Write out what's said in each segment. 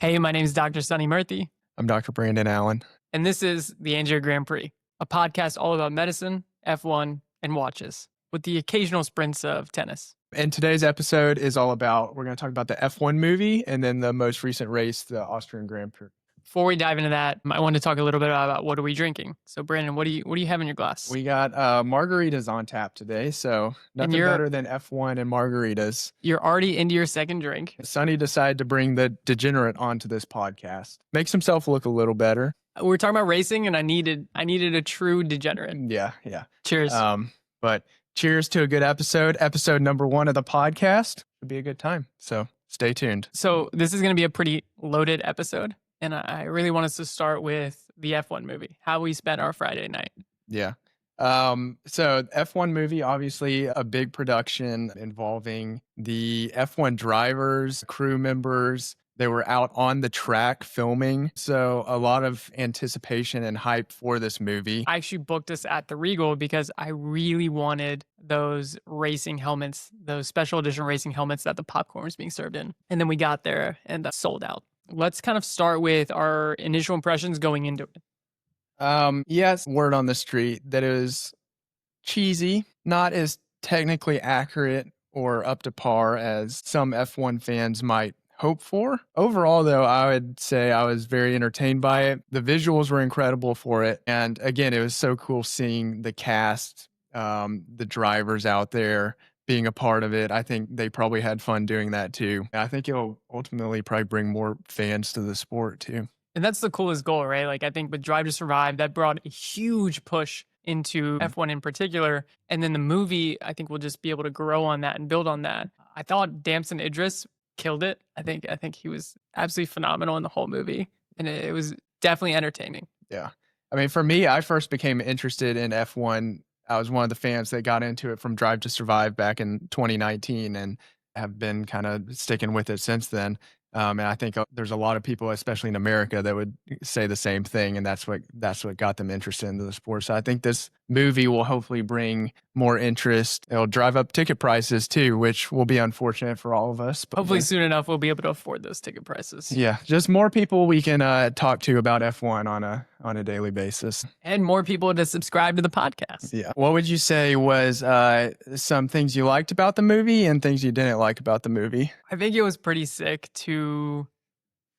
Hey, my name is Dr. Sunny Murthy, I'm Dr. Brandon Allen. and this is the Angiogram Prix, a podcast all about medicine, F1, and watches, with the occasional sprints of tennis. And today's episode is all about, we're going to talk about the F1 movie and then the most recent race, the Austrian Grand Prix. Before we dive into that, I want to talk a little bit about what are we drinking. So, Brandon, what do you have in your glass? We got margaritas on tap today, so nothing better than F1 and margaritas. You're already into your second drink. Sonny decided to bring the degenerate onto this podcast. Makes himself look a little better. We were talking about racing, and I needed a true degenerate. Yeah. Cheers. But cheers to a good episode. Episode number 1 of the podcast. It'll be a good time, so stay tuned. So this is going to be a pretty loaded episode. And I really want us to start with the F1 movie, how we spent our Friday night. Yeah. So F1 movie, obviously a big production involving the F1 drivers, crew members. They were out on the track filming. So a lot of anticipation and hype for this movie. I actually booked us at the Regal because I really wanted those racing helmets, those special edition racing helmets that the popcorn was being served in. And then we got there and sold out. Let's kind of start with our initial impressions going into it. Yes, word on the street that it was cheesy, not as technically accurate or up to par as some F1 fans might hope for. Overall, though, I would say I was very entertained by it. The visuals were incredible for it. And again, it was so cool seeing the cast, the drivers out there being a part of it. I think they probably had fun doing that too. I think it'll ultimately probably bring more fans to the sport too. And that's the coolest goal, right? Like I think with Drive to Survive, that brought a huge push into F1 in particular. And then the movie, I think we'll just be able to grow on that and build on that. I thought Damson Idris killed it. I think he was absolutely phenomenal in the whole movie. And it was definitely entertaining. Yeah. I mean, for me, I first became interested in F1. I was one of the fans that got into it from Drive to Survive back in 2019 and have been kind of sticking with it since then. And I think there's a lot of people, especially in America, that would say the same thing. And that's what got them interested into the sport. So I think this movie will hopefully bring more interest. It'll drive up ticket prices too, which will be unfortunate for all of us. But hopefully soon enough, we'll be able to afford those ticket prices. Yeah, just more people we can talk to about F1 on a daily basis. And more people to subscribe to the podcast. Yeah. What would you say was some things you liked about the movie and things you didn't like about the movie? I think it was pretty sick to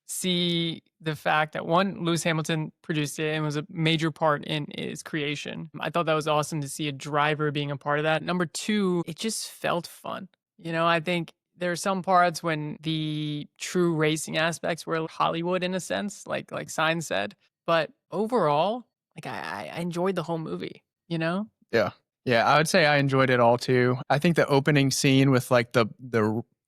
see the fact that one, Lewis Hamilton produced it and was a major part in its creation. I thought that was awesome to see a driver being a part of that. Number two, it just felt fun. You know, I think there are some parts when the true racing aspects were Hollywood in a sense, like Sainz said. But overall, like I enjoyed the whole movie, you know? Yeah. Yeah, I would say I enjoyed it all too. I think the opening scene with like the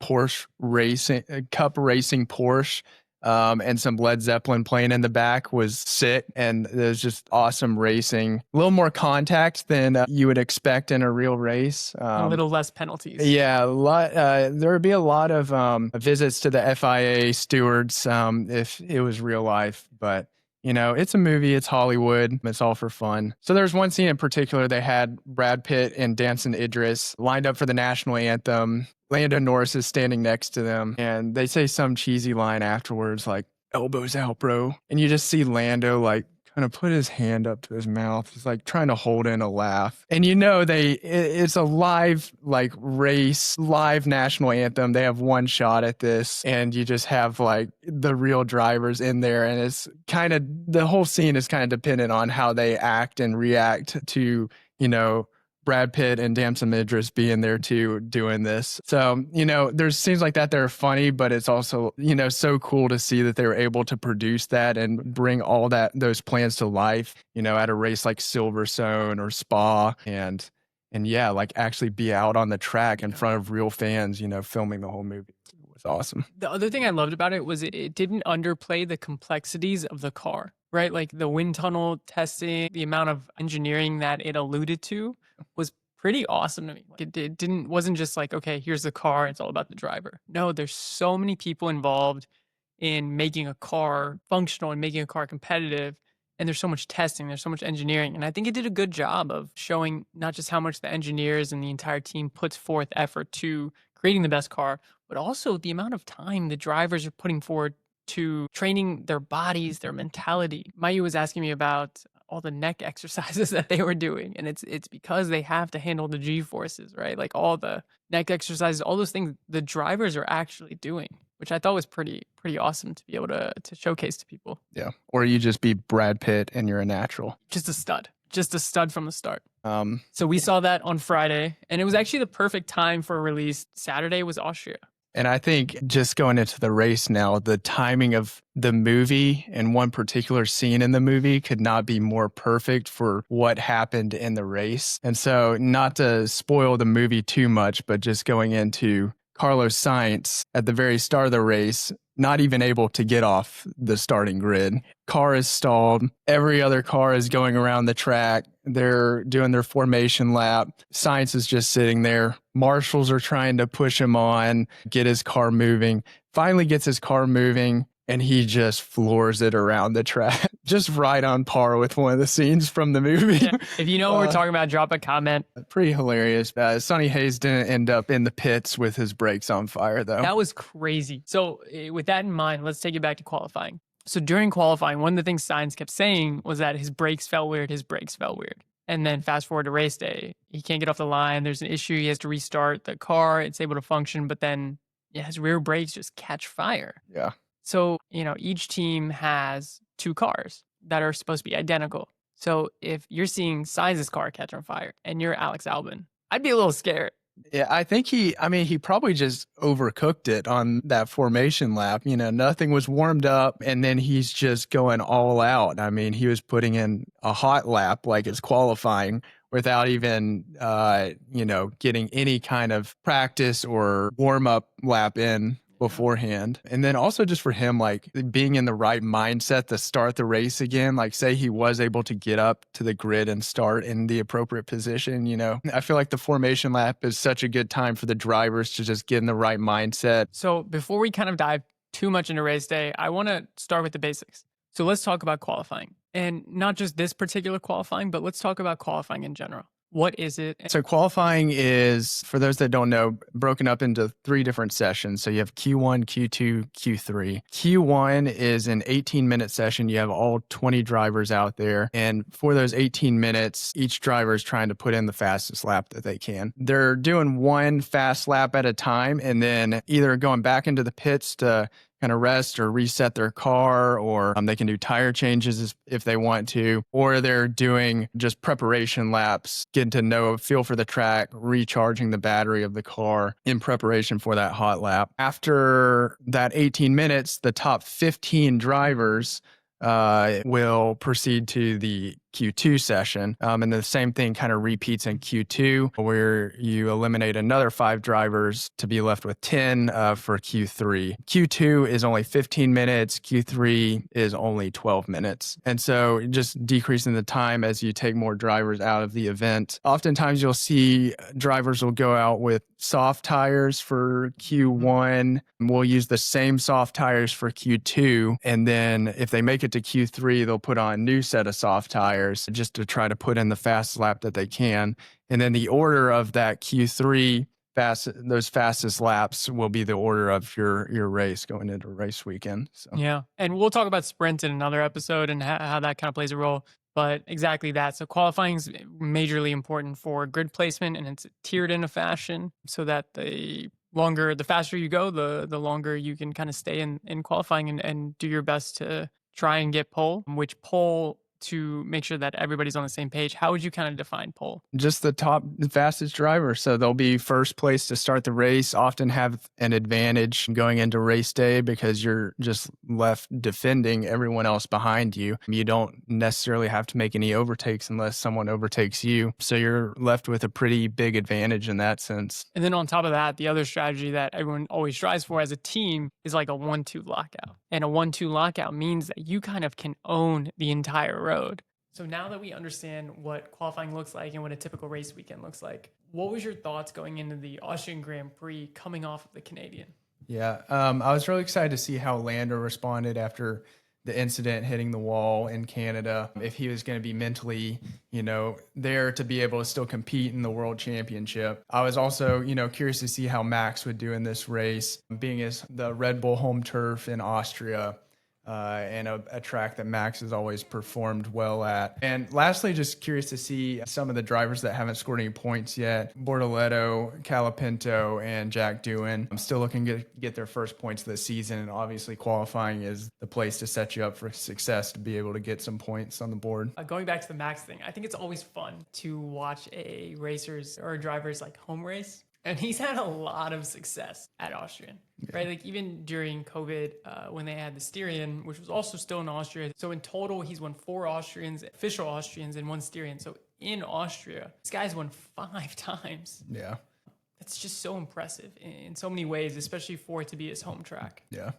Porsche racing, cup racing Porsche, and some Led Zeppelin playing in the back was sick. And there's just awesome racing. A little more contact than you would expect in a real race. A little less penalties. Yeah, there would be a lot of visits to the FIA stewards if it was real life. But you know, it's a movie, it's Hollywood, it's all for fun. So there's one scene in particular, they had Brad Pitt and Damson Idris lined up for the national anthem. Lando Norris is standing next to them, and they say some cheesy line afterwards, like, elbows out, bro. And you just see Lando, like, kind of put his hand up to his mouth. He's like trying to hold in a laugh. And you know, it's a live like race, live national anthem. They have one shot at this and you just have like the real drivers in there. And it's kind of, the whole scene is kind of dependent on how they act and react to, you know, Brad Pitt and Damson Idris being there too, doing this. So, you know, there's scenes like that are funny, but it's also, you know, so cool to see that they were able to produce that and bring all those plans to life, you know, at a race like Silverstone or Spa and yeah, like actually be out on the track in front of real fans, you know, filming the whole movie. It was awesome. The other thing I loved about it was it didn't underplay the complexities of the car, right? Like the wind tunnel testing, the amount of engineering that it alluded to was pretty awesome to me. It wasn't just like, okay, here's the car, it's all about the driver. No, there's so many people involved in making a car functional and making a car competitive. And there's so much testing, there's so much engineering. And I think it did a good job of showing not just how much the engineers and the entire team puts forth effort to creating the best car, but also the amount of time the drivers are putting forward to training their bodies, their mentality. Mayu was asking me about all the neck exercises that they were doing, and it's because they have to handle the G forces, right? Like all the neck exercises, all those things the drivers are actually doing, which I thought was pretty awesome to be able to showcase to people. Yeah. Or you just be Brad Pitt and you're a natural. Just a stud from the start. So we saw that on Friday, and it was actually the perfect time for a release. Saturday was Austria. And I think just going into the race now, the timing of the movie and one particular scene in the movie could not be more perfect for what happened in the race. And so, not to spoil the movie too much, but just going into Carlos Sainz at the very start of the race, not even able to get off the starting grid. Car is stalled. Every other car is going around the track. They're doing their formation lap. Sainz is just sitting there. Marshals are trying to push him on, get his car moving. Finally gets his car moving, and he just floors it around the track. Just right on par with one of the scenes from the movie. Yeah. If you know what we're talking about, drop a comment. Pretty hilarious. Sonny Hayes didn't end up in the pits with his brakes on fire, though. That was crazy. So with that in mind, let's take it back to qualifying. So during qualifying, one of the things Sainz kept saying was that his brakes felt weird. And then fast forward to race day, he can't get off the line. There's an issue. He has to restart the car. It's able to function, but then his rear brakes just catch fire. Yeah. So, each team has 2 cars that are supposed to be identical. So if you're seeing Sainz's car catch on fire and you're Alex Albon, I'd be a little scared. Yeah, I think he probably just overcooked it on that formation lap. Nothing was warmed up, and then he's just going all out. I mean, he was putting in a hot lap like it's qualifying without even, getting any kind of practice or warm-up lap in beforehand. And then also just for him, like being in the right mindset to start the race again, like say he was able to get up to the grid and start in the appropriate position, I feel like the formation lap is such a good time for the drivers to just get in the right mindset. So before we kind of dive too much into race day, I want to start with the basics. So let's talk about qualifying, and not just this particular qualifying, but let's talk about qualifying in general. What is it? So qualifying is, for those that don't know, broken up into 3 different sessions. So you have Q1, Q2, Q3. Q1 is an 18-minute session. You have all 20 drivers out there. And for those 18 minutes, each driver is trying to put in the fastest lap that they can. They're doing one fast lap at a time, and then either going back into the pits to kind of rest or reset their car, or they can do tire changes if they want to, or they're doing just preparation laps, getting to know, feel for the track, recharging the battery of the car in preparation for that hot lap. After that 18 minutes, the top 15 drivers will proceed to the Q2 session. And the same thing kind of repeats in Q2, where you eliminate another 5 drivers to be left with 10 for Q3. Q2 is only 15 minutes. Q3 is only 12 minutes. And so just decreasing the time as you take more drivers out of the event. Oftentimes you'll see drivers will go out with soft tires for Q1. We'll use the same soft tires for Q2. And then if they make it to Q3, they'll put on a new set of soft tires just to try to put in the fastest lap that they can. And then the order of that Q3 those fastest laps will be the order of your race going into race weekend. So. Yeah. And we'll talk about sprint in another episode and how that kind of plays a role. But exactly that. So qualifying is majorly important for grid placement, and it's tiered in a fashion so that the faster you go, the longer you can kind of stay in qualifying and do your best to try and get pole, which pole to make sure that everybody's on the same page. How would you kind of define pole? Just the fastest driver. So they'll be first place to start the race, often have an advantage going into race day because you're just left defending everyone else behind you. You don't necessarily have to make any overtakes unless someone overtakes you. So you're left with a pretty big advantage in that sense. And then on top of that, the other strategy that everyone always strives for as a team is like a 1-2 lockout. And a 1-2 lockout means that you kind of can own the entire road. So now that we understand what qualifying looks like and what a typical race weekend looks like, what was your thoughts going into the Austrian Grand Prix coming off of the Canadian? Yeah, I was really excited to see how Lando responded after the incident hitting the wall in Canada, if he was going to be mentally, there to be able to still compete in the world championship. I was also, curious to see how Max would do in this race, being as the Red Bull home turf in Austria. And a track that Max has always performed well at. And lastly, just curious to see some of the drivers that haven't scored any points yet. Bortoleto, Calapinto, and Jack Doohan. I'm still looking to get their first points of the season, and obviously qualifying is the place to set you up for success to be able to get some points on the board. Going back to the Max thing, I think it's always fun to watch a racer's or a driver's like home race. And he's had a lot of success at Austrian, right? Like even during COVID, when they had the Styrian, which was also still in Austria. So in total, he's won 4 Austrians, official Austrians, and 1 Styrian. So in Austria, this guy's won 5 times. Yeah. That's just so impressive in so many ways, especially for it to be his home track. Yeah.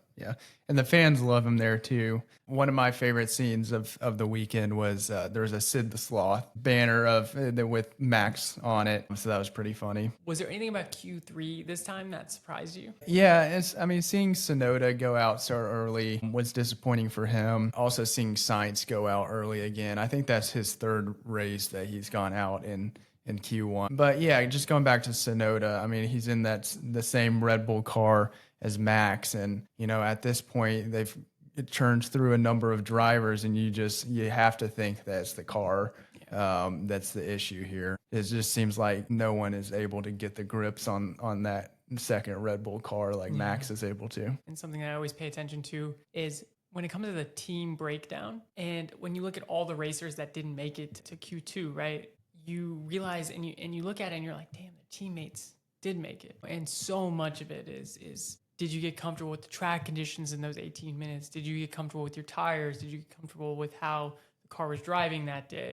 And the fans love him there too. One of my favorite scenes of the weekend was there was a Sid the Sloth banner with Max on it. So that was pretty funny. Was there anything about Q3 this time that surprised you? Yeah, seeing Sonoda go out so early was disappointing for him. Also seeing Sainz go out early again. I think that's his 3rd race that he's gone out in Q1. But yeah, just going back to Sonoda, he's in the same Red Bull car as Max, and at this point it churns through a number of drivers, and you have to think that's the car. That's the issue here. It just seems like no one is able to get the grips on that second Red Bull car like Max is able to. And something that I always pay attention to is when it comes to the team breakdown, and when you look at all the racers that didn't make it to Q2, right? You realize and you look at it and you're like, damn, their teammates did make it. And so much of it is did you get comfortable with the track conditions in those 18 minutes? Did you get comfortable with your tires? Did you get comfortable with how the car was driving that day?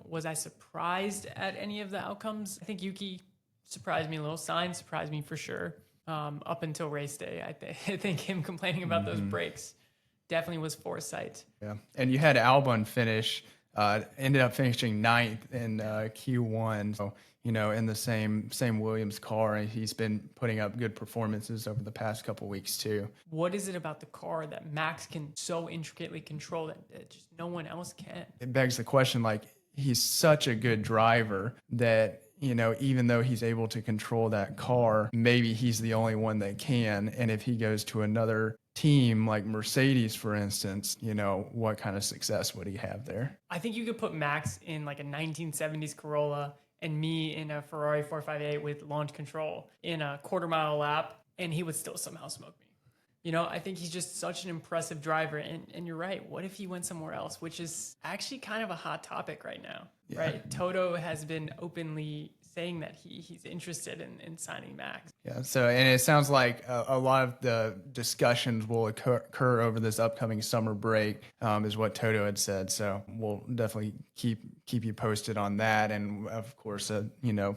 Was I surprised at any of the outcomes? I think Yuki surprised me a little. Sainz surprised me for sure. Up until race day, I think him complaining about those brakes definitely was foresight. Yeah, and you had Albon finish. Ended up finishing 9th in Q1. So, in the same Williams car, and he's been putting up good performances over the past couple weeks too. What is it about the car that Max can so intricately control that just no one else can? It begs the question, like, he's such a good driver that, even though he's able to control that car, maybe he's the only one that can. And if he goes to another team like Mercedes, for instance, what kind of success would he have there? I think you could put Max in like a 1970s Corolla and me in a Ferrari 458 with launch control in a quarter-mile lap, and he would still somehow smoke me. I think he's just such an impressive driver. And you're right. What if he went somewhere else, which is actually kind of a hot topic right now, right? Toto has been openly saying that he's interested in signing Max. Yeah. So, and it sounds like a lot of the discussions will occur over this upcoming summer break, is what Toto had said. So we'll definitely keep you posted on that. And of course,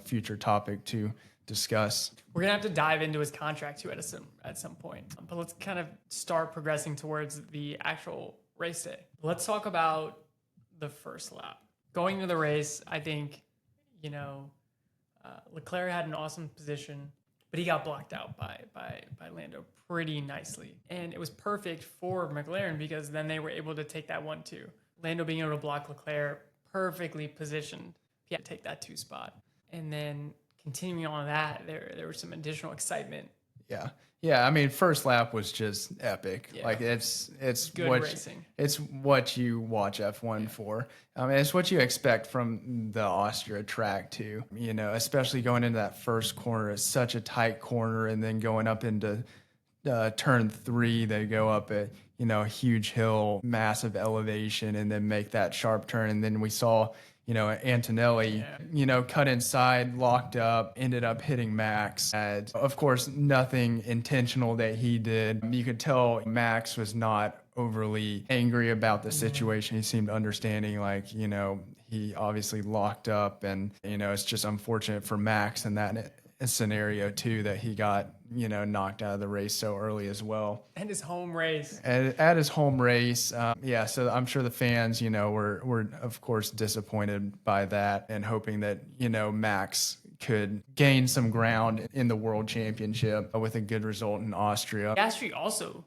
future topic to discuss. We're gonna have to dive into his contract too at some point. But let's kind of start progressing towards the actual race day. Let's talk about the first lap. Going into the race, I think, Leclerc had an awesome position, but he got blocked out by Lando pretty nicely. And it was perfect for McLaren because then they were able to take that 1-2. Lando being able to block Leclerc, perfectly positioned. He had to take that 2 spot. And then continuing on that, there was some additional excitement. Yeah. First lap was just epic. Yeah. Like it's good racing. It's what you watch F1 for. It's what you expect from the Austria track too. Especially going into that first corner, it's such a tight corner, and then going up into turn 3, they go up at a huge hill, massive elevation, and then make that sharp turn. And then we saw Antonelli, cut inside, locked up, ended up hitting Max. And of course, nothing intentional that he did. You could tell Max was not overly angry about the situation. He seemed understanding, he obviously locked up, and, it's just unfortunate for Max in that scenario too, that he got, knocked out of the race so early as well. And his home race. At his home race. So I'm sure the fans, were of course disappointed by that, and hoping that, Max could gain some ground in the World Championship with a good result in Austria. Piastri also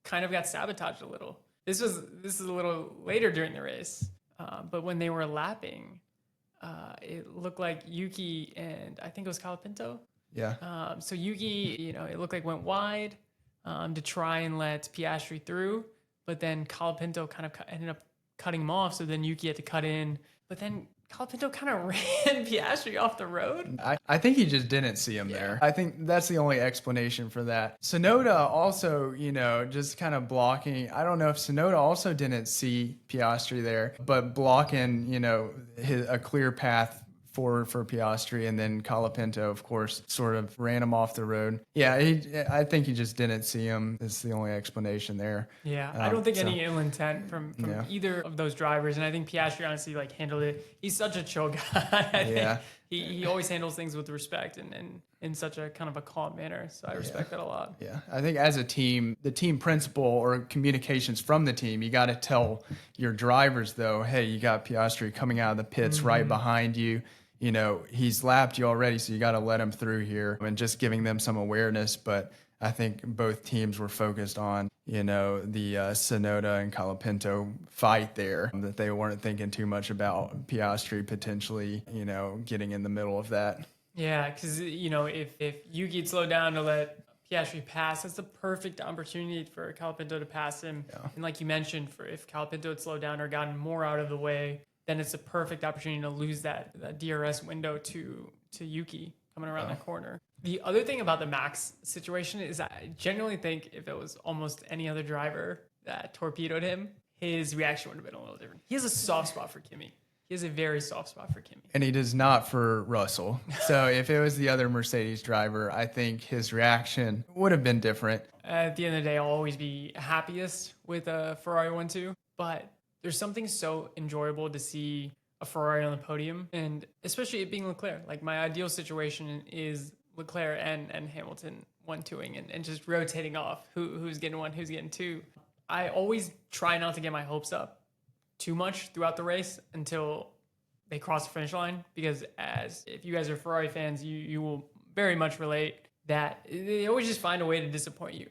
kind of got sabotaged a little. This is a little later during the race, but when they were lapping, it looked like Yuki and I think it was Colapinto. Yeah. So Yuki, it looked like went wide to try and let Piastri through, but then Colapinto kind of ended up cutting him off. So then Yuki had to cut in, but then Colapinto kind of ran Piastri off the road. I think he just didn't see him there. I think that's the only explanation for that. Sonoda also, just kind of blocking. I don't know if Sonoda also didn't see Piastri there, but blocking, a clear path for Piastri, and then Colapinto, of course, sort of ran him off the road. Yeah, I think he just didn't see him. It's the only explanation there. Yeah, I don't think any ill intent from either of those drivers, and I think Piastri honestly handled it. He's such a chill guy. He always handles things with respect and in such a kind of a calm manner. So I respect that a lot. Yeah, I think as a team, the team principle or communications from the team, you got to tell your drivers though, hey, you got Piastri coming out of the pits right behind you. He's lapped you already, so you got to let him through here, and just giving them some awareness. But I think both teams were focused on, the Sonoda and Colapinto fight there, that they weren't thinking too much about Piastri potentially, getting in the middle of that. Yeah, because, if Yuki had slowed down to let Piastri pass, that's the perfect opportunity for Colapinto to pass him. Yeah. And like you mentioned, if Colapinto had slowed down or gotten more out of the way, then it's a perfect opportunity to lose that DRS window to Yuki coming around that corner. The other thing about the Max situation is I genuinely think if it was almost any other driver that torpedoed him, his reaction would have been a little different. He has a soft spot for Kimi. He has a very soft spot for Kimi. And he does not for Russell. So if it was the other Mercedes driver, I think his reaction would have been different. At the end of the day, I'll always be happiest with a Ferrari 1-2, but there's something so enjoyable to see a Ferrari on the podium, and especially it being Leclerc. Like, my ideal situation is Leclerc and Hamilton 1-2ing and just rotating off who's getting one, who's getting two. I always try not to get my hopes up too much throughout the race until they cross the finish line, because if you guys are Ferrari fans, you will very much relate that they always just find a way to disappoint you.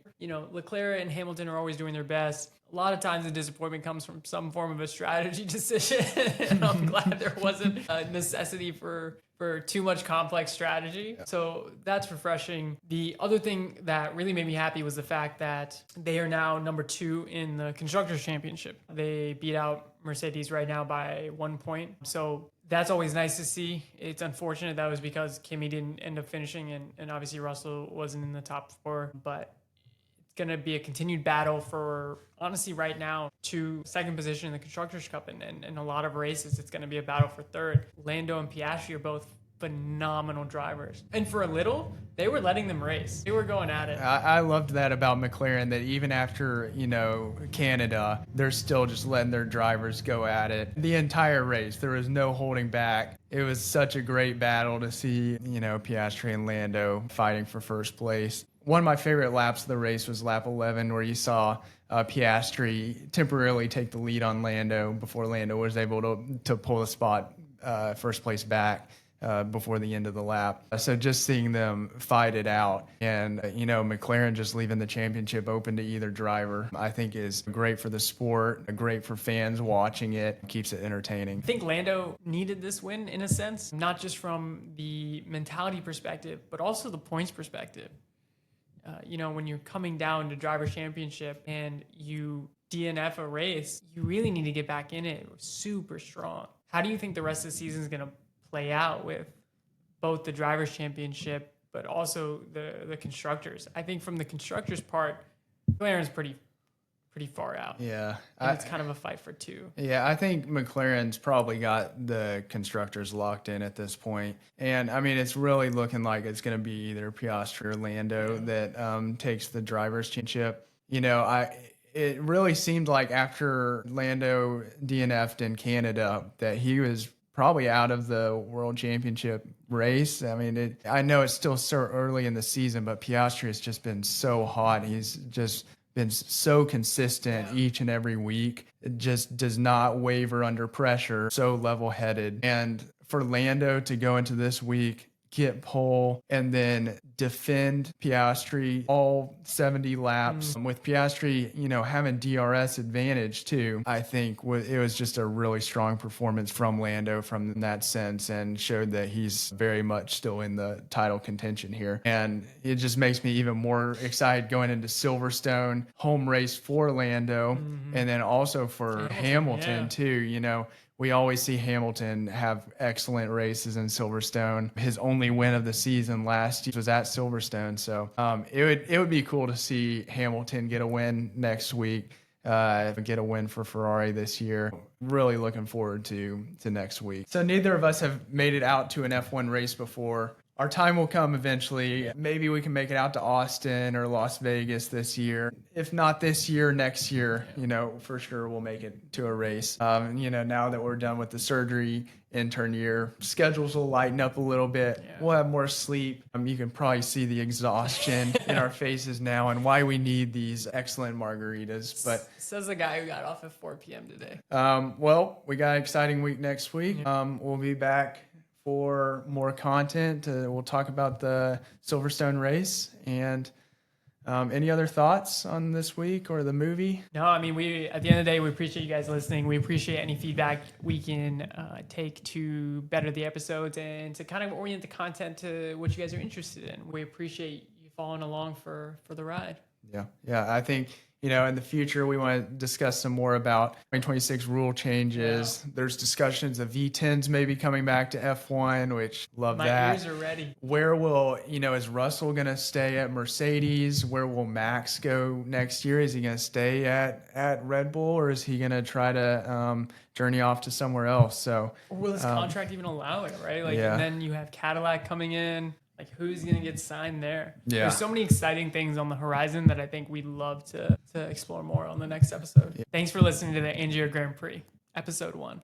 Leclerc and Hamilton are always doing their best. A lot of times the disappointment comes from some form of a strategy decision. And I'm glad there wasn't a necessity for too much complex strategy. Yeah. So that's refreshing. The other thing that really made me happy was the fact that they are now number 2 in the Constructors' Championship. They beat out Mercedes right now by 1 point. So that's always nice to see. It's unfortunate that was because Kimi didn't end up finishing, and obviously Russell wasn't in the top 4, but it's going to be a continued battle for, honestly, right now, to second position in the Constructors' Cup, and a lot of races, it's going to be a battle for third. Lando and Piastri are both phenomenal drivers. And for a little, they were letting them race. They were going at it. I loved that about McLaren, that even after, Canada, they're still just letting their drivers go at it. The entire race, there was no holding back. It was such a great battle to see, Piastri and Lando fighting for first place. One of my favorite laps of the race was lap 11, where you saw Piastri temporarily take the lead on Lando before Lando was able to pull the spot first place back before the end of the lap. So just seeing them fight it out, and McLaren just leaving the championship open to either driver, I think is great for the sport, great for fans watching it, keeps it entertaining. I think Lando needed this win in a sense, not just from the mentality perspective, but also the points perspective. When you're coming down to driver championship and you DNF a race, you really need to get back in it. It was super strong. How do you think the rest of the season is going to play out with both the drivers championship, but also the constructors? I think from the constructors part, McLaren's pretty far out. Yeah. And it's kind of a fight for 2. Yeah, I think McLaren's probably got the constructors locked in at this point. And, I mean, it's really looking like it's going to be either Piastri or Lando that takes the drivers' championship. It really seemed like after Lando DNF'd in Canada that he was probably out of the World Championship race. I mean, I know it's still so early in the season, but Piastri has just been so hot. He's just been so consistent each and every week. It just does not waver under pressure, so level-headed. And for Lando to go into this week get pole, and then defend Piastri all 70 laps. With Piastri, having DRS advantage too, I think it was just a really strong performance from Lando from that sense, and showed that he's very much still in the title contention here. And it just makes me even more excited going into Silverstone, home race for Lando, and then also for Hamilton too. We always see Hamilton have excellent races in Silverstone. His only win of the season last year was at Silverstone. So it would be cool to see Hamilton get a win next week, get a win for Ferrari this year. Really looking forward to next week. So neither of us have made it out to an F1 race before. Our time will come eventually. Maybe we can make it out to Austin or Las Vegas this year. If not this year, next year, for sure we'll make it to a race. Now that we're done with the surgery intern year, schedules will lighten up a little bit. Yeah. We'll have more sleep. You can probably see the exhaustion in our faces now and why we need these excellent margaritas. But says the guy who got off at 4 p.m. today. Well, we got an exciting week next week. We'll be back for more content. We'll talk about the Silverstone race. And any other thoughts on this week or the movie? No, I mean, we at the end of the day, we appreciate you guys listening. We appreciate any feedback we can take to better the episodes and to kind of orient the content to what you guys are interested in. We appreciate you following along for the ride. Yeah. I think, in the future, we want to discuss some more about 2026 rule changes. Yeah. There's discussions of V10s maybe coming back to F1, which love that. My ears are ready. Where will, is Russell going to stay at Mercedes? Where will Max go next year? Is he going to stay at Red Bull, or is he going to try to journey off to somewhere else? So, or will his contract even allow it, right? And then you have Cadillac coming in. Who's going to get signed there? Yeah. There's so many exciting things on the horizon that I think we'd love to explore more on the next episode. Yeah. Thanks for listening to the Angiogram Prix, episode 1.